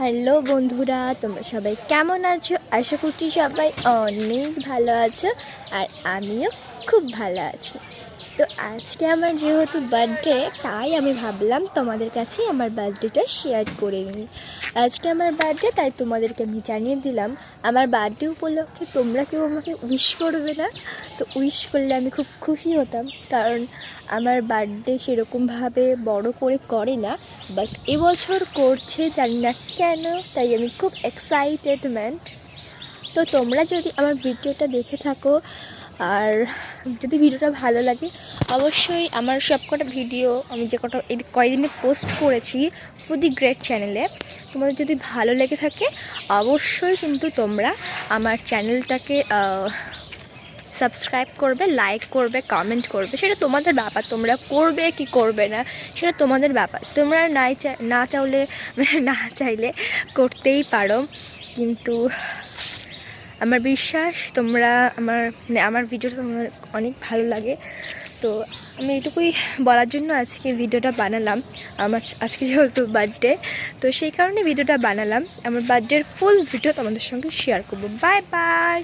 Hello বন্ধুরা, তোমরা সবাই কেমন আছো? আশা করছি সবাই অনেক ভালো আছো, আর আমিও খুব ভালো আছি। তো আজকে আমার যেহেতু বার্থডে, তাই আমি ভাবলাম তোমাদের কাছে আমার বার্থডেটা শেয়ার করে নিই। আজকে আমার বার্থডে, তাই তোমাদেরকে আমি জানিয়ে দিলাম আমার বার্থডে উপলক্ষে তোমরা কেউ আমাকে উইশ করবে না। তো উইশ করলে আমি খুব খুশি হতাম, কারণ আমার বার্থডে সেরকমভাবে বড় করে না, বাট এবছর করছে, জানি না কেন, তাই আমি খুব এক্সাইটেডমেন্ট। তো তোমরা যদি আমার ভিডিওটা দেখে থাকো আর যদি ভিডিওটা ভালো লাগে, অবশ্যই আমার সবকটা ভিডিও আমি যে কটা এই কয়েকদিনে পোস্ট করেছি ফুডি গ্রেট চ্যানেলে, তোমাদের যদি ভালো লেগে থাকে অবশ্যই কিন্তু তোমরা আমার চ্যানেলটাকে সাবস্ক্রাইব করবে, লাইক করবে, কমেন্ট করবে। সেটা তোমাদের ব্যাপার, তোমরা করবে কি করবে না সেটা তোমাদের ব্যাপার। তোমরা না চাইলে করতেই পারো, কিন্তু আমার বিশ্বাস তোমরা আমার ভিডিওটা তোমার অনেক ভালো লাগে। তো আমি এটুকুই বলার জন্য আজকে ভিডিওটা বানালাম। আমার আজকে যেহেতু বার্থডে, তো সেই কারণে ভিডিওটা বানালাম। আমার বার্থডের ফুল ভিডিও তোমাদের সঙ্গে শেয়ার করবো। Bye bye.